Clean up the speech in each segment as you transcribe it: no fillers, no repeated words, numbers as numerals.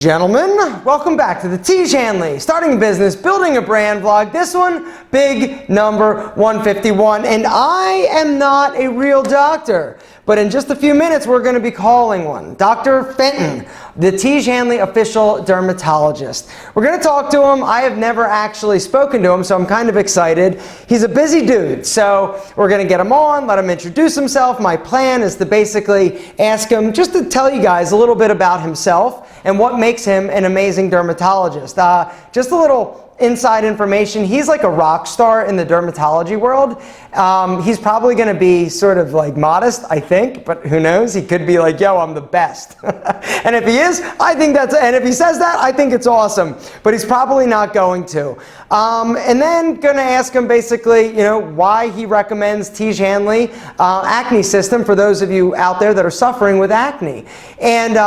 Gentlemen, welcome back to the Tiege Hanley Starting a Business, Building a Brand vlog. This one, big number 151. And I am not a real doctor, but in just a few minutes we're going to be calling one. Dr. Fenton, the Tiege Hanley official dermatologist. We're going to talk to him. I have never actually spoken to him, so I'm kind of excited. He's a busy dude, so we're going to get him on, let him introduce himself. My plan is to basically ask him just to tell you guys a little bit about himself and what makes him an amazing dermatologist. Just a little inside information. He's like a rock star in the dermatology world. He's probably going to be sort of like modest, I think, but who knows? He could be like, yo, I'm the best. And if he is, I think and if he says that, I think it's awesome, but he's probably not going to. And then going to ask him basically, why he recommends Tiege Hanley acne system for those of you out there that are suffering with acne. And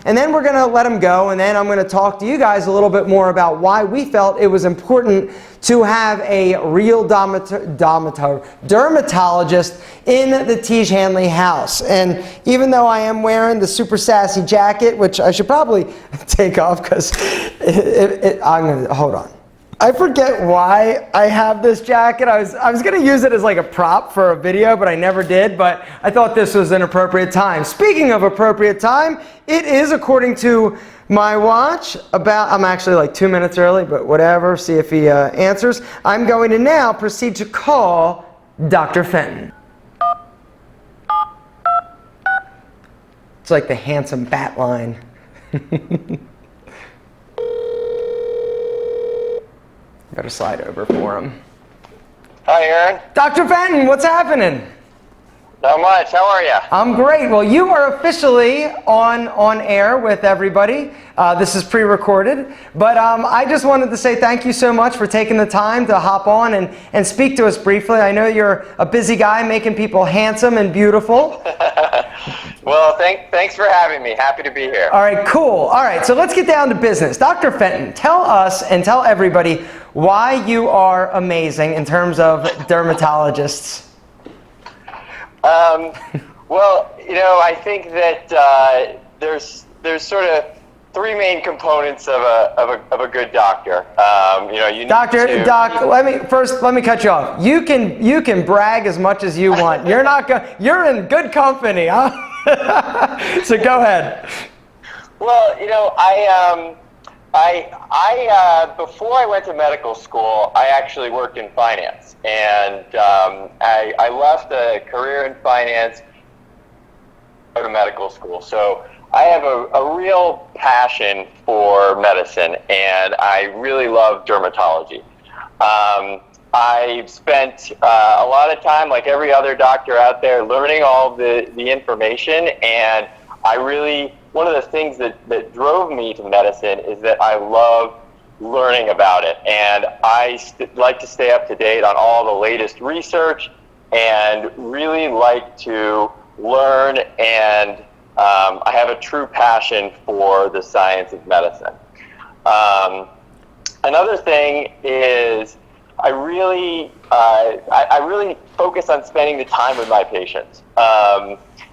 then we're going to let him go, and then I'm going to talk to you guys a little bit more about why we felt it was important to have a real dermatologist in the Tiege Hanley house. And even though I am wearing the super sassy jacket, which I should probably take off because I'm going to, hold on. I forget why I have this jacket. I was going to use it as like a prop for a video, but I never did. But I thought this was an appropriate time. Speaking of appropriate time, it is, according to my watch, I'm actually like 2 minutes early, but whatever. See if he answers. I'm going to now proceed to call Dr. Fenton. It's like the handsome bat line. Better slide over for him. Hi, Aaron. Dr. Fenton, what's happening? Not much. How are you? I'm great. Well, you are officially on air with everybody. This is pre-recorded, but I just wanted to say thank you so much for taking the time to hop on and speak to us briefly. I know you're a busy guy making people handsome and beautiful. Well, thanks for having me. Happy to be here. All right, cool. All right, so let's get down to business. Dr. Fenton, tell us and tell everybody why you are amazing in terms of dermatologists. Well, I think that there's sort of three main components of a good doctor. You Doc, let me cut you off. You can brag as much as you want. You're in good company, huh? So go ahead. Well, I before I went to medical school, I actually worked in finance, and I left a career in finance to go to medical school. So I have a real passion for medicine, and I really love dermatology. I spent a lot of time, like every other doctor out there, learning all the information, and one of the things that drove me to medicine is that I love learning about it, and I like to stay up to date on all the latest research and really like to learn, and I have a true passion for the science of medicine. Another thing is I really focus on spending the time with my patients.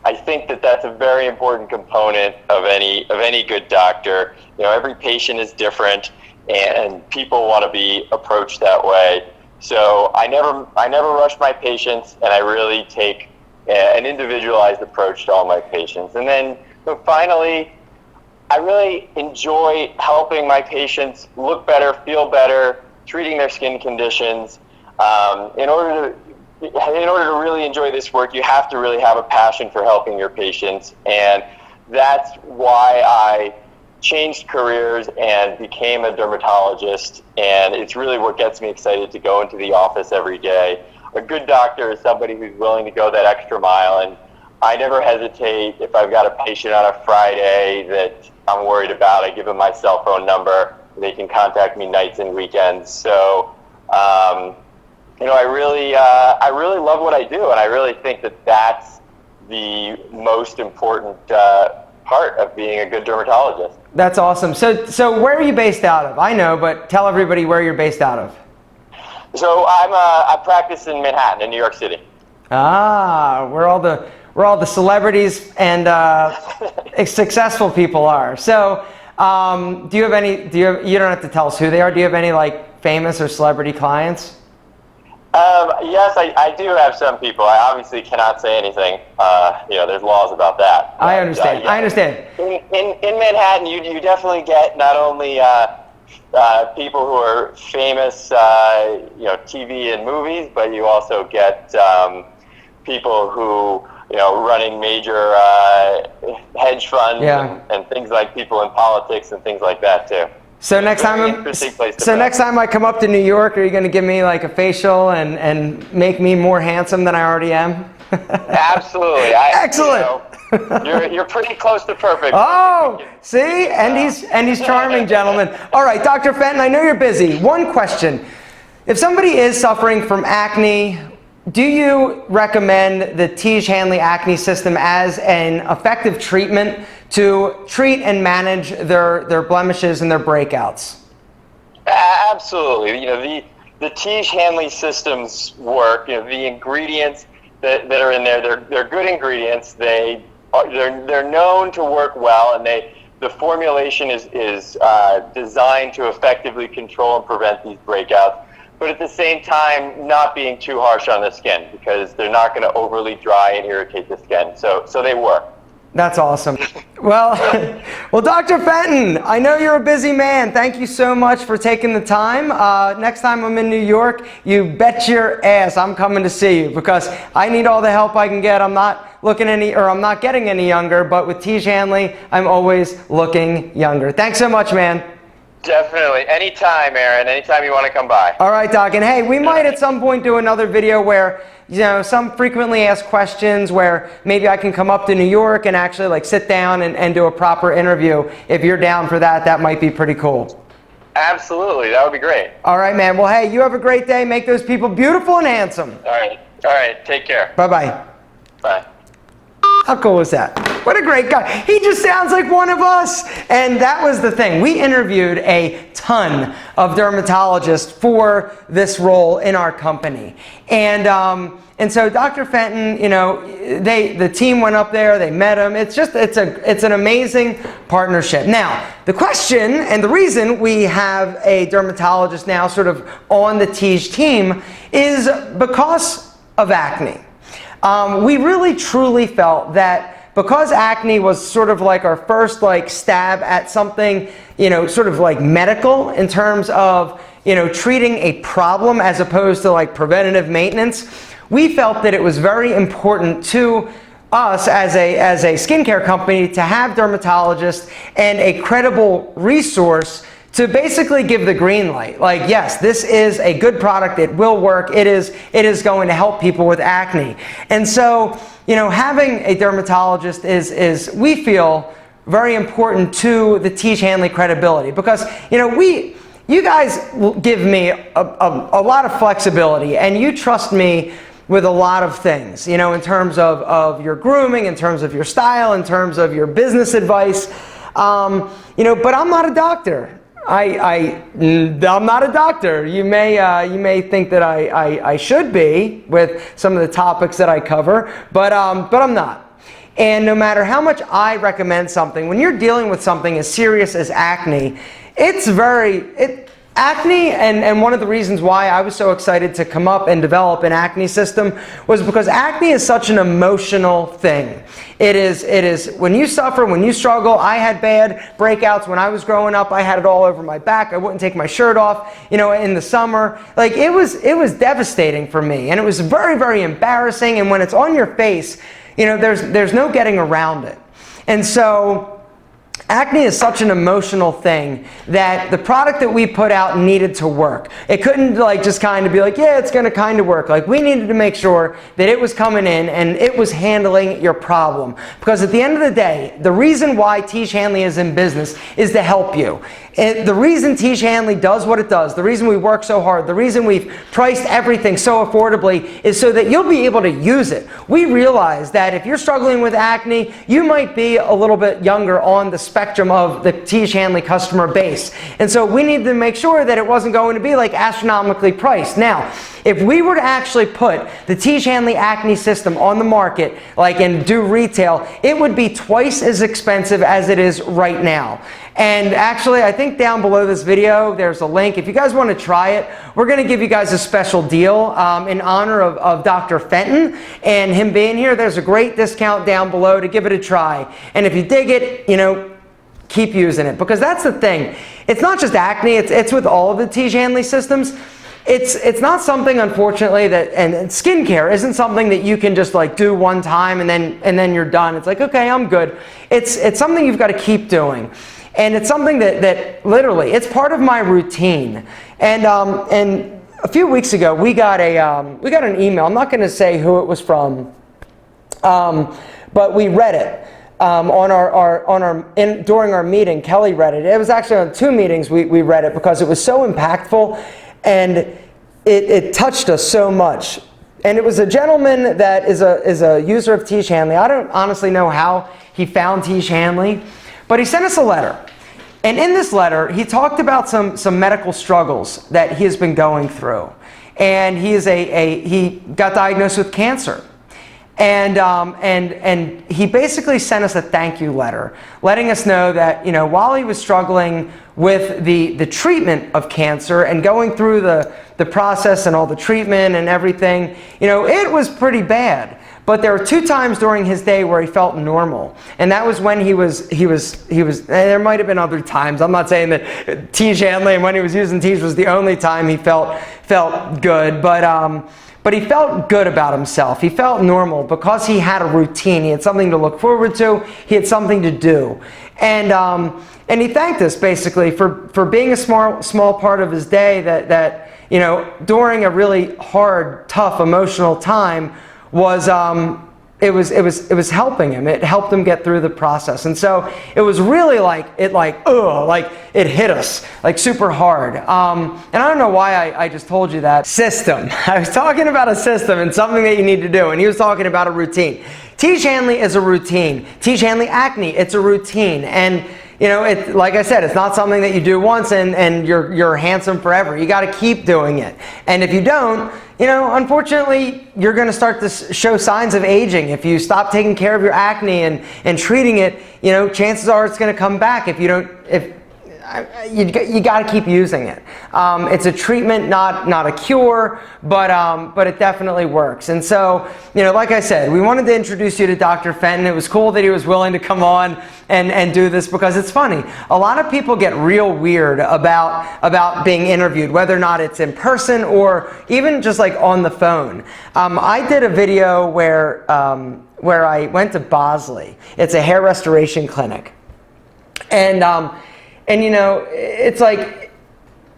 I think that that's a very important component of any good doctor. Every patient is different, and people want to be approached that way. So I never rush my patients, and I really take an individualized approach to all my patients. And then finally, I really enjoy helping my patients look better, feel better, treating their skin conditions. In order to really enjoy this work, you have to really have a passion for helping your patients, and that's why I changed careers and became a dermatologist, and it's really what gets me excited to go into the office every day. A good doctor is somebody who's willing to go that extra mile, and I never hesitate. If I've got a patient on a Friday that I'm worried about, I give them my cell phone number. They can contact me nights and weekends. So I really love what I do, and I really think that that's the most important part of being a good dermatologist. That's awesome. So where are you based out of? I know, but tell everybody where you're based out of. So I practice in Manhattan, in New York City. Ah, where all the celebrities and successful people are. So Do you have any, you don't have to tell us who they are. Do you have any like famous or celebrity clients? Yes, I do have some people. I obviously cannot say anything. There's laws about that. I understand. Yeah. I understand. In Manhattan, you definitely get not only people who are famous, TV and movies, but you also get people who, running major hedge funds and things like people in politics and things like that too. So next time, next time I come up to New York, are you going to give me like a facial and make me more handsome than I already am? Absolutely. Excellent. You're pretty close to perfect. Oh, see, and he's charming, gentlemen. All right, Dr. Fenton, I know you're busy. One question: if somebody is suffering from acne, do you recommend the Tiege Hanley acne system as an effective treatment to treat and manage their blemishes and their breakouts? Absolutely. The Tiege Hanley systems work. The ingredients that are in there, they're good ingredients. They're known to work well, and the formulation is designed to effectively control and prevent these breakouts, but at the same time not being too harsh on the skin, because they're not going to overly dry and irritate the skin. So they work. That's awesome. Well, Dr. Fenton, I know you're a busy man. Thank you so much for taking the time. Next time I'm in New York, you bet your ass I'm coming to see you, because I need all the help I can get. I'm not getting any younger, but with Tiege Hanley, I'm always looking younger. Thanks so much, man. Definitely. Anytime, Aaron. Anytime you want to come by. All right, Doc. And hey, we might at some point do another video where, some frequently asked questions where maybe I can come up to New York and actually like sit down and do a proper interview. If you're down for that, that might be pretty cool. Absolutely. That would be great. All right, man. Well, hey, you have a great day. Make those people beautiful and handsome. All right. Take care. Bye-bye. Bye. How cool is that? What a great guy. He just sounds like one of us. And that was the thing. We interviewed a ton of dermatologists for this role in our company. And so Dr. Fenton, the team went up there, they met him. It's an amazing partnership. Now, the question and the reason we have a dermatologist now sort of on the Tiege team is because of acne. We really truly felt that because acne was sort of like our first stab at something, sort of like medical in terms of, treating a problem as opposed to preventative maintenance, we felt that it was very important to us as a skincare company to have dermatologists and a credible resource to basically give the green light. Yes, this is a good product, it will work, it is going to help people with acne. And so, having a dermatologist is we feel, very important to the Tiege Hanley credibility, because, you guys give me a lot of flexibility, and you trust me with a lot of things, in terms of your grooming, in terms of your style, in terms of your business advice, but I'm not a doctor. I'm not a doctor. You may think that I should be with some of the topics that I cover, but I'm not. And no matter how much I recommend something, when you're dealing with something as serious as acne, acne, and one of the reasons why I was so excited to come up and develop an acne system was because acne is such an emotional thing. It is when you suffer, when you struggle. I had bad breakouts when I was growing up. I had it all over my back. I wouldn't take my shirt off, in the summer. It was devastating for me, and it was very, very embarrassing. And when it's on your face, there's no getting around it. And so acne is such an emotional thing that the product that we put out needed to work. It couldn't just kind of be yeah, it's going to kind of work. We needed to make sure that it was coming in and it was handling your problem. Because at the end of the day, the reason why Tiege Hanley is in business is to help you. The reason Tiege Hanley does what it does, the reason we work so hard, the reason we've priced everything so affordably is so that you'll be able to use it. We realize that if you're struggling with acne, you might be a little bit younger on the spectrum of the Tiege Hanley customer base. And so we need to make sure that it wasn't going to be astronomically priced. Now, if we were to actually put the Tiege Hanley acne system on the market, and do retail, it would be twice as expensive as it is right now. And actually, I think down below this video, there's a link. If you guys want to try it, we're going to give you guys a special deal in honor of Dr. Fenton and him being here. There's a great discount down below to give it a try. And if you dig it, you know, keep using it, because that's the thing. It's not just acne, it's with all of the Tiege Hanley systems. It's not something, unfortunately, that, and skincare isn't something that you can just like do one time and then you're done. It's like, okay, I'm good. It's something you've got to keep doing. And it's something that literally, it's part of my routine. And a few weeks ago, we got an email. I'm not going to say who it was from, but we read it. During our meeting, Kelly read it. It was actually on 2 meetings we read it, because it was so impactful and it touched us so much. And it was a gentleman that is a user of Tiege Hanley. I don't honestly know how he found Tiege Hanley, but he sent us a letter. And in this letter, he talked about some medical struggles that he has been going through. And he got diagnosed with cancer. And he basically sent us a thank you letter, letting us know that, you know, while he was struggling with the treatment of cancer and going through the process and all the treatment and everything, you know, it was pretty bad. But there were 2 times during his day where he felt normal, and that was when he was. There might have been other times. I'm not saying that Tiege Hanley and when he was using Tiege was the only time he felt good, but he felt good about himself. He felt normal because he had a routine. He had something to look forward to. He had something to do. And he thanked us basically for being a small part of his day that you know, during a really hard, tough, emotional time was it was helping him. It helped him get through the process. And so it was really like it hit us like super hard. And I don't know why I just told you that. System. I was talking about a system and something that you need to do, and he was talking about a routine. Tiege Hanley is a routine. Tiege Hanley acne, it's a routine. And you know, like I said, it's not something that you do once and you're handsome forever. You got to keep doing it. And if you don't, you know, unfortunately, you're going to start to show signs of aging. If you stop taking care of your acne and treating it, you know, chances are it's going to come back if you don't. You got to keep using it. It's a treatment, not a cure, but it definitely works. And so, you know, like I said, we wanted to introduce you to Dr. Fenton. It was cool that he was willing to come on and do this, because it's funny. A lot of people get real weird about being interviewed, whether or not it's in person or even just like on the phone. I did a video where I went to Bosley. It's a hair restoration clinic, and you know, it's like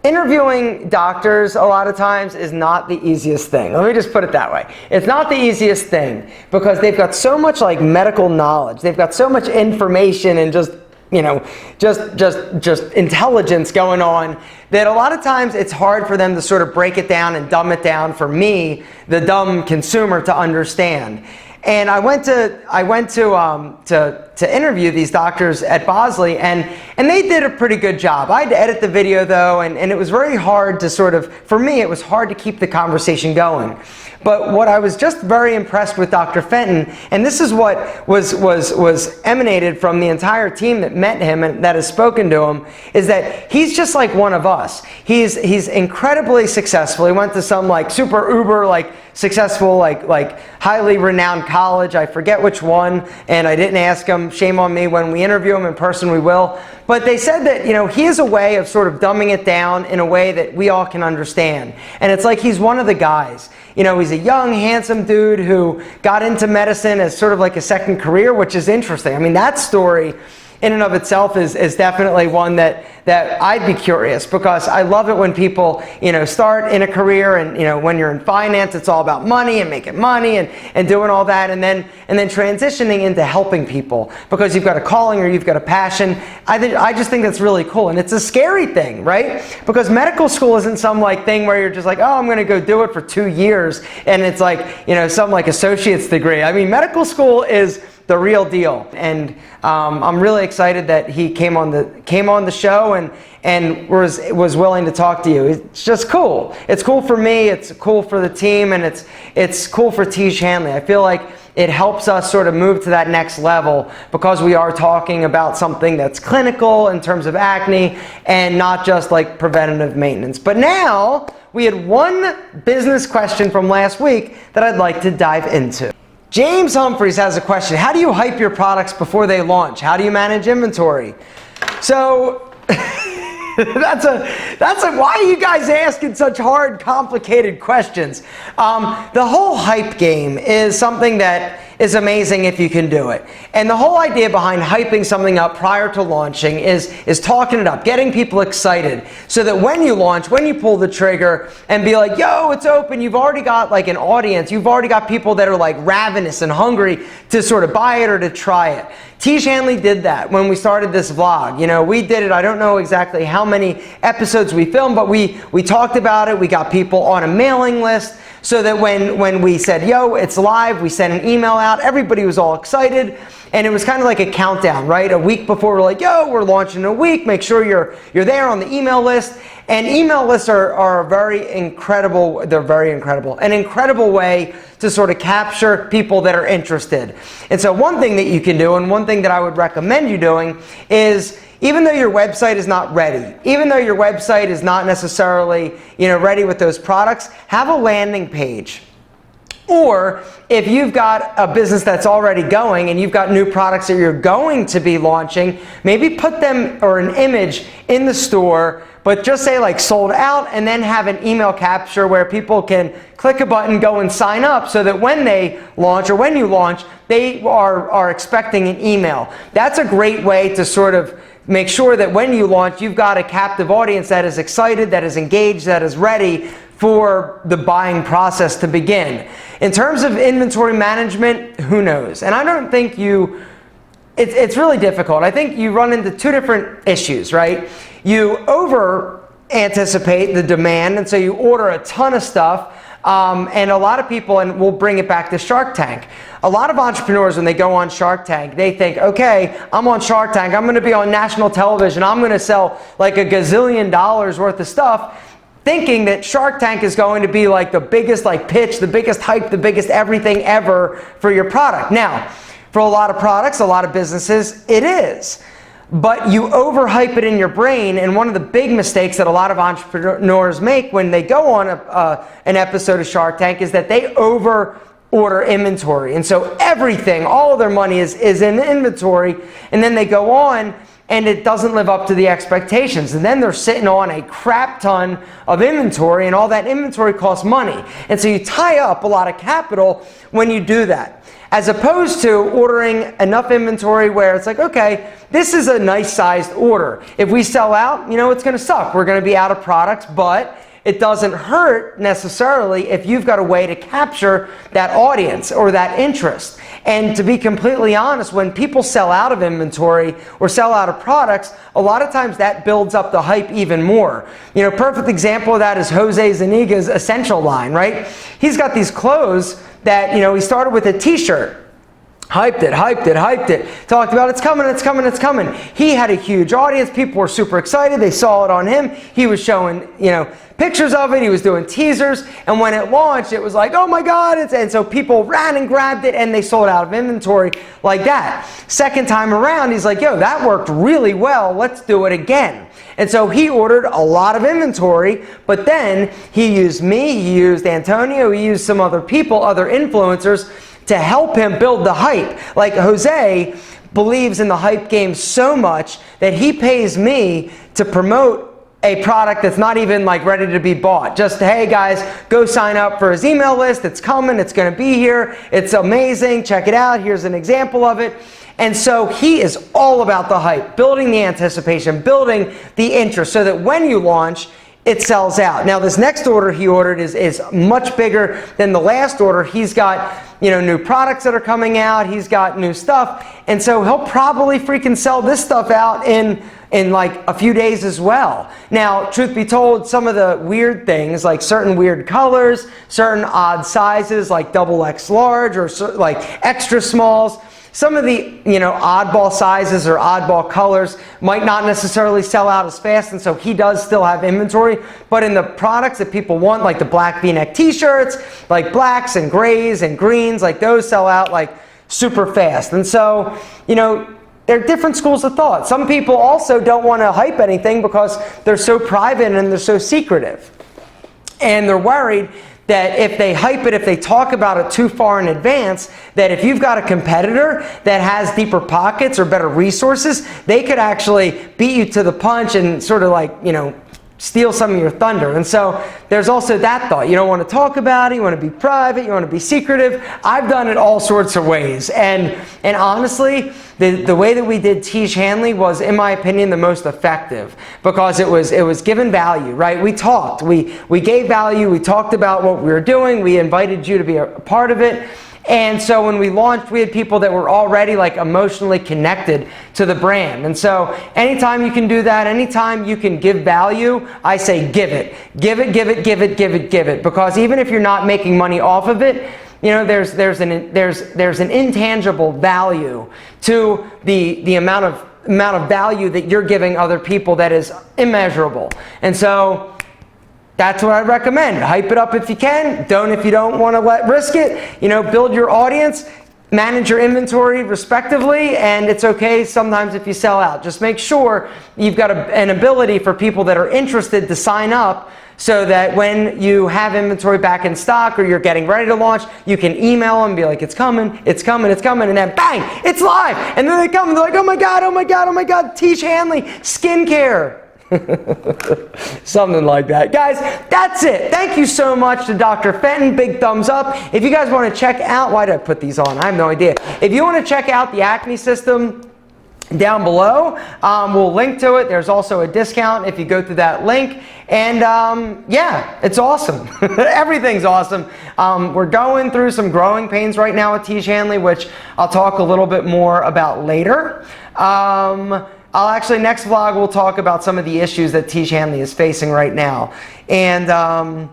interviewing doctors a lot of times is not the easiest thing. Let me just put it that way. It's not the easiest thing, because they've got so much like medical knowledge. They've got so much information and just, you know, just intelligence going on, that a lot of times it's hard for them to sort of break it down and dumb it down for me, the dumb consumer, to understand. And I went to interview these doctors at Bosley, and they did a pretty good job. I had to edit the video though, and it was very hard to sort of, for me, it was hard to keep the conversation going. But what I was just very impressed with Dr. Fenton, and this is what was emanated from the entire team that met him and that has spoken to him, is that he's just like one of us. He's incredibly successful. He went to some like super uber like successful like highly renowned college. I forget which one, and I didn't ask him. Shame on me. When we interview him in person, we will. But they said that, you know, he has a way of sort of dumbing it down in a way that we all can understand. And it's like he's one of the guys. You know, he's a young, handsome dude who got into medicine as sort of like a second career, which is interesting. I mean, that story in and of itself is definitely one that I'd be curious, because I love it when people, you know, start in a career, and, you know, when you're in finance, it's all about money and making money and doing all that, and then transitioning into helping people because you've got a calling or you've got a passion. I just think that's really cool, and it's a scary thing, right? Because medical school isn't some like thing where you're just like, oh, I'm going to go do it for 2 years, and it's like, you know, some like associate's degree. I mean, medical school is the real deal. And I'm really excited that he came on the show and was willing to talk to you. It's just cool. It's cool for me, it's cool for the team, and it's cool for Tiege Hanley. I feel like it helps us sort of move to that next level because we are talking about something that's clinical in terms of acne and not just like preventative maintenance. But now we had one business question from last week that I'd like to dive into. James Humphreys has a question. How do you hype your products before they launch? How do you manage inventory? So that's a why are you guys asking such hard, complicated questions? The whole hype game is something that is amazing if you can do it. And the whole idea behind hyping something up prior to launching is talking it up, getting people excited so that when you launch, when you pull the trigger and be like, yo, it's open, you've already got like an audience, you've already got people that are like ravenous and hungry to sort of buy it or to try it. Tiege Hanley did that when we started this vlog. You know, we did it, I don't know exactly how many episodes we filmed, but we talked about it, we got people on a mailing list so that when we said, yo, it's live, we sent an email out, everybody was all excited, and it was kind of like a countdown, right? A week before, we're like, yo, we're launching in a week, make sure you're there on the email list. And email lists are very incredible, they're very incredible, an incredible way to sort of capture people that are interested. And so one thing that you can do, and one thing that I would recommend you doing is, even though your website is not ready, even though your website is not necessarily, ready with those products, have a landing page. Or if you've got a business that's already going and you've got new products that you're going to be launching, maybe put them or an image in the store, but just say like sold out, and then have an email capture where people can click a button, go and sign up so that when they launch or when you launch, they are expecting an email. That's a great way to sort of make sure that when you launch, you've got a captive audience that is excited, that is engaged, that is ready for the buying process to begin. In terms of inventory management, who knows? And I don't think it's really difficult. I think you run into two different issues, right? You over anticipate the demand, and so you order a ton of stuff. And a lot of people, and we'll bring it back to Shark Tank. A lot of entrepreneurs, when they go on Shark Tank, they think, okay, I'm on Shark Tank, I'm gonna be on national television, I'm gonna sell like $1 gazillion worth of stuff, thinking that Shark Tank is going to be like the biggest like pitch, the biggest hype, the biggest everything ever for your product. Now, for a lot of products, a lot of businesses, it is. But you overhype it in your brain, and one of the big mistakes that a lot of entrepreneurs make when they go on an episode of Shark Tank is that they over order inventory. And so everything, all of their money is in inventory, and then they go on and it doesn't live up to the expectations. And then they're sitting on a crap ton of inventory, and all that inventory costs money. And so you tie up a lot of capital when you do that, as opposed to ordering enough inventory where it's like, okay, this is a nice sized order. If we sell out, it's gonna suck. We're gonna be out of products, but it doesn't hurt necessarily if you've got a way to capture that audience or that interest. And to be completely honest, when people sell out of inventory or sell out of products, a lot of times that builds up the hype even more. Perfect example of that is Jose Zuniga's Essential line, right? He's got these clothes that, he started with a t-shirt. Hyped it. Talked about it's coming. He had a huge audience. People were super excited. They saw it on him. He was showing, pictures of it. He was doing teasers. And when it launched, it was like, oh my God. And so people ran and grabbed it, and they sold out of inventory like that. Second time around, he's like, yo, that worked really well. Let's do it again. And so he ordered a lot of inventory, but then he used me, he used Antonio, he used some other people, other influencers, to help him build the hype. Like Jose believes in the hype game so much that he pays me to promote a product that's not even like ready to be bought. Just, hey guys, go sign up for his email list. It's coming, it's gonna be here. It's amazing, check it out. Here's an example of it. And so he is all about the hype, building the anticipation, building the interest so that when you launch, it sells out. Now this next order he ordered is much bigger than the last order. He's got new products that are coming out. He's got new stuff. And so he'll probably freaking sell this stuff out in like a few days as well. Now, truth be told, some of the weird things, like certain weird colors, certain odd sizes like XXL large or like extra smalls, some of the, oddball sizes or oddball colors might not necessarily sell out as fast, and so he does still have inventory. But in the products that people want, like the black V-neck t-shirts, like blacks and grays and greens, like those sell out like super fast. And so, there are different schools of thought. Some people also don't want to hype anything because they're so private and they're so secretive. And they're worried that if they hype it, if they talk about it too far in advance, that if you've got a competitor that has deeper pockets or better resources, they could actually beat you to the punch and sort of like, steal some of your thunder. And so there's also that thought. You don't want to talk about it, you want to be private, you want to be secretive. I've done it all sorts of ways. And honestly, the way that we did Tiege Hanley was, in my opinion, the most effective, because it was given value, right? We talked, we gave value, we talked about what we were doing, we invited you to be a part of it. And so when we launched, we had people that were already like emotionally connected to the brand. And so anytime you can do that, anytime you can give value, I say give it. Give it, give it, give it, give it, give it. Because even if you're not making money off of it, there's an intangible value to the amount of value that you're giving other people that is immeasurable. And so that's what I recommend. Hype it up if you can. Don't if you don't want to risk it. Build your audience, manage your inventory respectively, and it's okay sometimes if you sell out. Just make sure you've got an ability for people that are interested to sign up, so that when you have inventory back in stock or you're getting ready to launch, you can email them and be like, it's coming, it's coming, it's coming, and then bang, it's live. And then they come and they're like, oh my God, oh my God, oh my God, Tiege Hanley, skincare. Something like that. Guys, that's it. Thank you so much to Dr. Fenton. Big thumbs up. If you guys want to check out, why did I put these on? I have no idea. If you want to check out the acne system, down below, we'll link to it. There's also a discount if you go through that link. And yeah, it's awesome. Everything's awesome. We're going through some growing pains right now with Tiege Hanley, which I'll talk a little bit more about later. Next vlog, we'll talk about some of the issues that Tiege Hanley is facing right now. And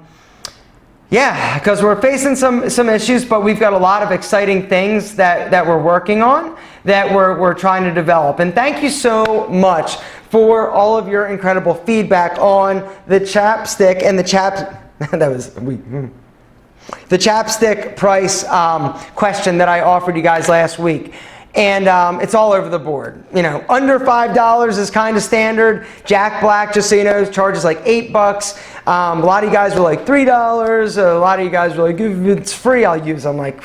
yeah, because we're facing some issues, but we've got a lot of exciting things that we're working on, that we're trying to develop. And thank you so much for all of your incredible feedback on the Chapstick and the Chapstick Price question that I offered you guys last week. And it's all over the board. Under $5 is kind of standard. Jack Black, just so you know, charges like $8. A lot of you guys were like $3. A lot of you guys were like, if it's free, I'll use. I'm like,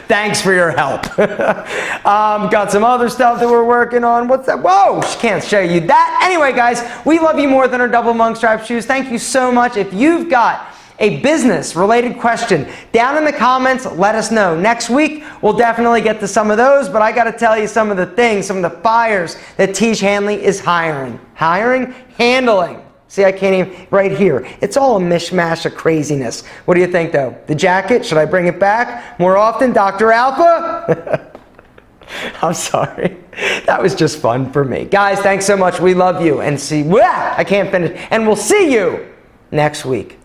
thanks for your help. Got some other stuff that we're working on. What's that? Whoa, can't show you that. Anyway, guys, we love you more than our double monk strap shoes. Thank you so much. If you've got a business-related question, down in the comments, let us know. Next week, we'll definitely get to some of those, but I got to tell you some of the things, some of the fires that Tiege Hanley is handling. See, I can't even, right here. It's all a mishmash of craziness. What do you think, though? The jacket, should I bring it back more often? Dr. Alpha? I'm sorry. That was just fun for me. Guys, thanks so much. We love you. And I can't finish. And we'll see you next week.